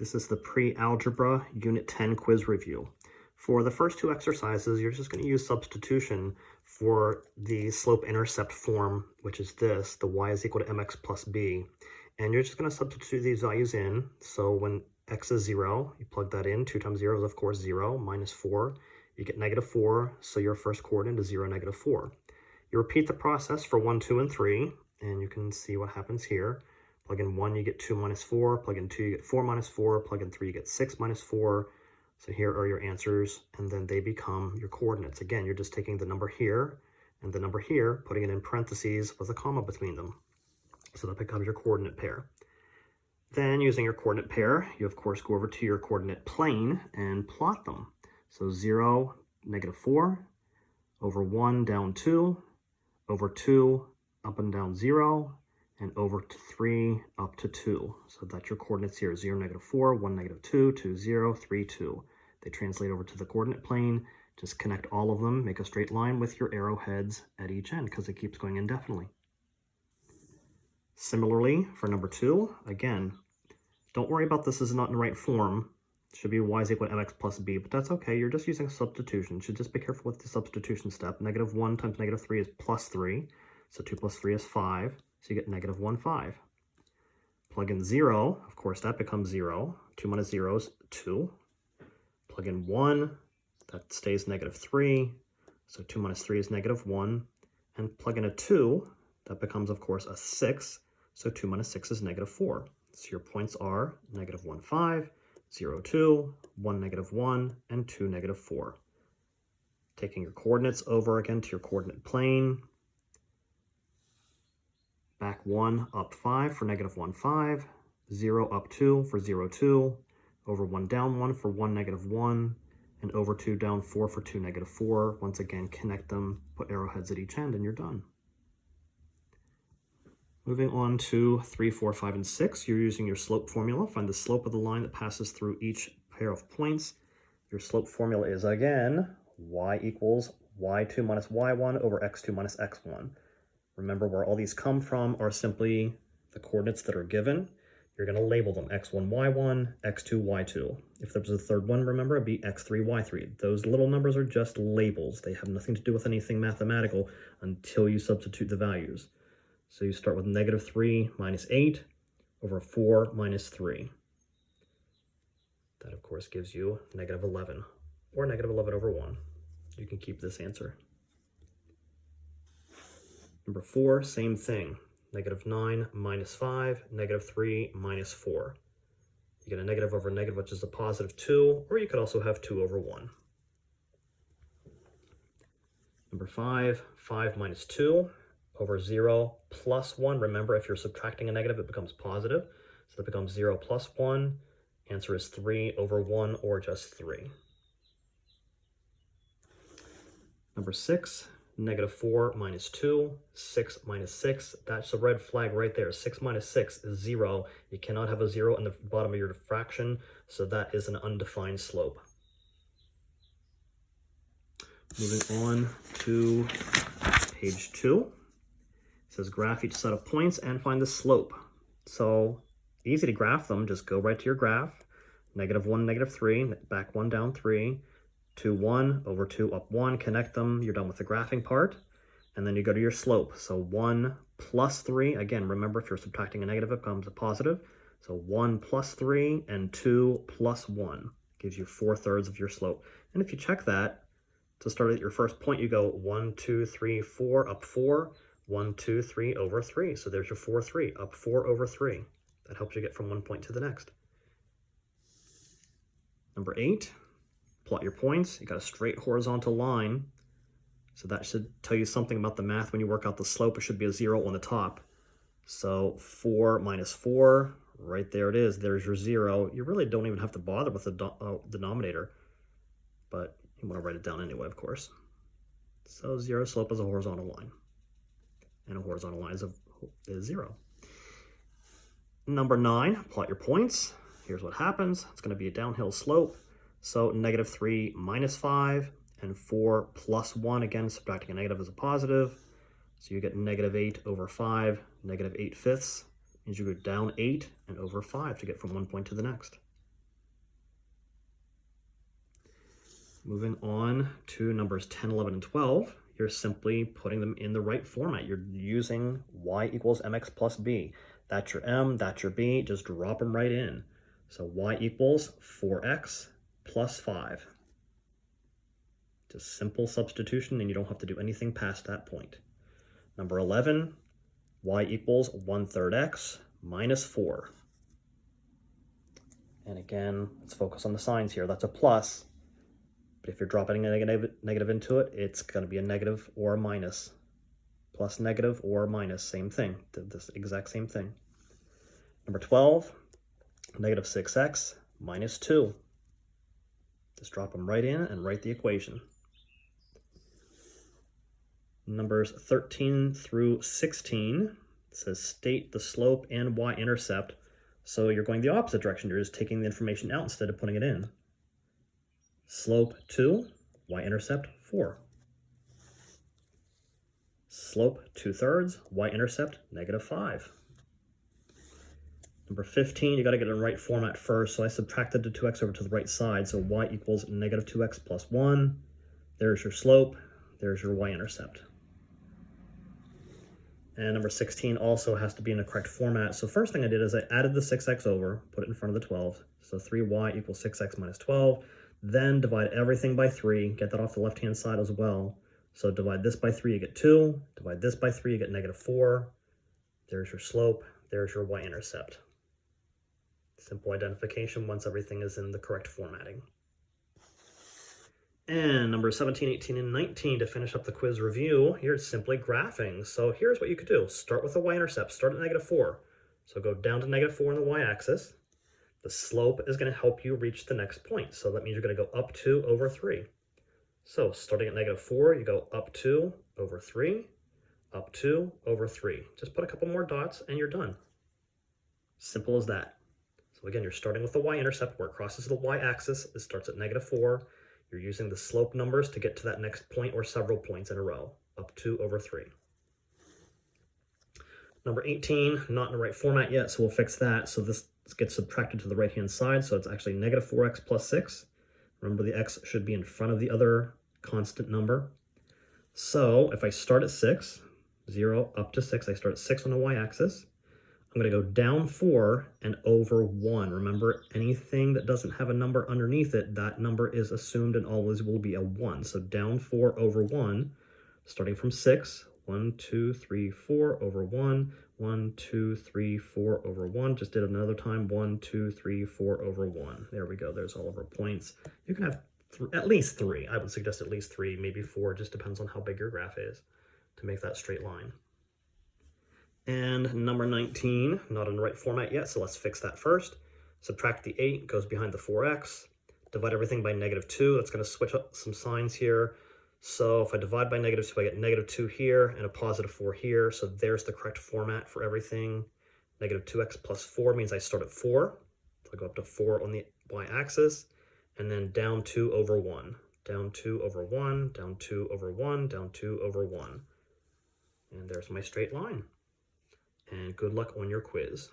This is the Pre-Algebra Unit 10 quiz review. For the first two exercises, you're just going to use substitution for the slope-intercept form, which is this, the y is equal to mx plus b. And you're just going to substitute these values in. So when x is 0, you plug that in. 2 times 0 is, of course, 0, minus 4. You get negative 4, so your first coordinate is 0, negative 4. You repeat the process for 1, 2, and 3, and you can see what happens here. Plug in 1, you get 2 minus 4. Plug in 2, you get 4 minus 4. Plug in 3, you get 6 minus 4. So here are your answers, and then they become your coordinates. Again, you're just taking the number here and the number here, putting it in parentheses with a comma between them. So that becomes your coordinate pair. Then, using your coordinate pair, you of course go over to your coordinate plane and plot them. So 0, negative 4, over 1, down 2, over 2, up and down 0, and over to 3, up to 2. So that's your coordinates here, 0, negative 4, 1, negative 2, 2, 0, 3, 2. They translate over to the coordinate plane. Just connect all of them, make a straight line with your arrowheads at each end because it keeps going indefinitely. Similarly, for number 2, again, don't worry about this is not in the right form. It should be y is equal to mx plus b, but that's okay. You're just using substitution. You should just be careful with the substitution step. Negative 1 times negative 3 is plus 3. So 2 plus 3 is 5. So you get negative 1, 5. Plug in 0. Of course, that becomes 0. 2 minus 0 is 2. Plug in 1. That stays negative 3. So 2 minus 3 is negative 1. And plug in a 2. That becomes, of course, a 6. So 2 minus 6 is negative 4. So your points are negative 1, 5, 0, 2, 1, negative 1, and 2, negative 4. Taking your coordinates over again to your coordinate plane. Back 1, up 5 for negative 1, 5. 0, up 2 for 0, 2. Over 1, down 1 for 1, negative 1. And over 2, down 4 for 2, negative 4. Once again, connect them, put arrowheads at each end, and you're done. Moving on to 3, 4, 5, and 6, you're using your slope formula. Find the slope of the line that passes through each pair of points. Your slope formula is, again, y equals y2 minus y1 over x2 minus x1. Remember, where all these come from are simply the coordinates that are given. You're going to label them x1, y1, x2, y2. If there was a third one, remember, it'd be x3, y3. Those little numbers are just labels. They have nothing to do with anything mathematical until you substitute the values. So you start with negative 3 minus 8 over 4 minus 3. That, of course, gives you negative 11, or negative 11 over 1. You can keep this answer. Number 4, same thing. Negative 9 minus 5, negative 3 minus 4. You get a negative over negative, which is a positive 2, or you could also have 2 over 1. Number 5, 5 minus 2. Over 0 plus 1. Remember, if you're subtracting a negative, it becomes positive. So that becomes 0 plus 1. Answer is 3 over 1, or just 3. Number 6, negative 4 minus 2, 6 minus 6. That's a red flag right there. 6 minus 6 is 0. You cannot have a 0 in the bottom of your fraction, so that is an undefined slope. Moving on to page 2. It says graph each set of points and find the slope. So easy to graph them. Just go right to your graph. Negative 1, negative 3, back 1, down 3, 2, 1, over 2, up 1, connect them. You're done with the graphing part. And then you go to your slope. So 1 plus 3. Again, remember, if you're subtracting a negative, it becomes a positive. So 1 plus 3 and 2 plus 1 gives you 4/3 of your slope. And if you check that, to start at your first point, you go 1, 2, 3, 4, up 4. 1, 2, 3 over 3. So there's your 4, 3, up 4 over 3. That helps you get from one point to the next. Number 8, plot your points. You got a straight horizontal line. So that should tell you something about the math. When you work out the slope, it should be a 0 on the top. So 4 minus 4, right there it is. There's your 0. You really don't even have to bother with the denominator, but you want to write it down anyway, of course. So 0 slope is a horizontal line. And a horizontal line is 0. Number 9, plot your points. Here's what happens. It's going to be a downhill slope. So negative 3 minus 5 and 4 plus 1. Again, subtracting a negative is a positive. So you get negative 8 over 5, negative 8/5. Means you go down 8 and over 5 to get from one point to the next. Moving on to numbers 10, 11, and 12, you're simply putting them in the right format. You're using y equals mx plus b. That's your m, that's your b, just drop them right in. So y equals 4x plus 5. Just simple substitution, and you don't have to do anything past that point. Number 11, y equals 1/3 x minus 4. And again, let's focus on the signs here. That's a plus, but if you're dropping a negative into it, it's going to be a negative or a minus. Plus, negative, or minus, same thing, this exact same thing. Number 12, negative 6x minus 2. Just drop them right in and write the equation. Numbers 13 through 16, it says state the slope and y-intercept. So you're going the opposite direction. You're just taking the information out instead of putting it in. Slope 2, y-intercept 4. Slope 2/3, y-intercept -5. Number 15, you got to get it in the right format first. So I subtracted the 2x over to the right side. So y equals -2x plus 1. There's your slope. There's your y-intercept. And number 16 also has to be in the correct format. So first thing I did is I added the 6x over, put it in front of the 12. So 3y equals 6x minus 12. Then divide everything by 3. Get that off the left-hand side as well. So divide this by 3, you get 2. Divide this by 3, you get -4. There's your slope. There's your y-intercept. Simple identification once everything is in the correct formatting. And number 17, 18, and 19, to finish up the quiz review, here it's simply graphing. So here's what you could do. Start with the y-intercept. Start at -4. So go down to -4 on the y-axis. The slope is going to help you reach the next point. So that means you're going to go up 2 over 3. So starting at -4, you go up 2 over 3, up 2 over 3. Just put a couple more dots and you're done. Simple as that. So again, you're starting with the y-intercept where it crosses the y-axis. It starts at -4. You're using the slope numbers to get to that next point or several points in a row, up 2 over 3. Number 18, not in the right format yet, so we'll fix that. So this gets subtracted to the right-hand side, so it's actually -4x plus 6. Remember, the x should be in front of the other constant number. So if I start at 6, 0 up to 6, I start at 6 on the y-axis. I'm going to go down 4 and over 1. Remember, anything that doesn't have a number underneath it, that number is assumed and always will be a 1. So down 4 over 1, starting from 6, 1, 2, 3, 4 over 1, 1, 2, 3, 4 over 1. Just did it another time, 1, 2, 3, 4 over 1. There we go. There's all of our points. You can have at least 3. I would suggest at least 3, maybe 4. Just depends on how big your graph is to make that straight line. And number 19, not in the right format yet, so let's fix that first. Subtract the 8, goes behind the 4x. Divide everything by -2. That's going to switch up some signs here. So if I divide by -2, I get -2 here and a +4 here. So there's the correct format for everything. -2x plus 4 means I start at 4. So I go up to 4 on the y-axis, and then down 2 over 1. Down 2 over 1, down 2 over 1, down 2 over 1. And there's my straight line. And good luck on your quiz.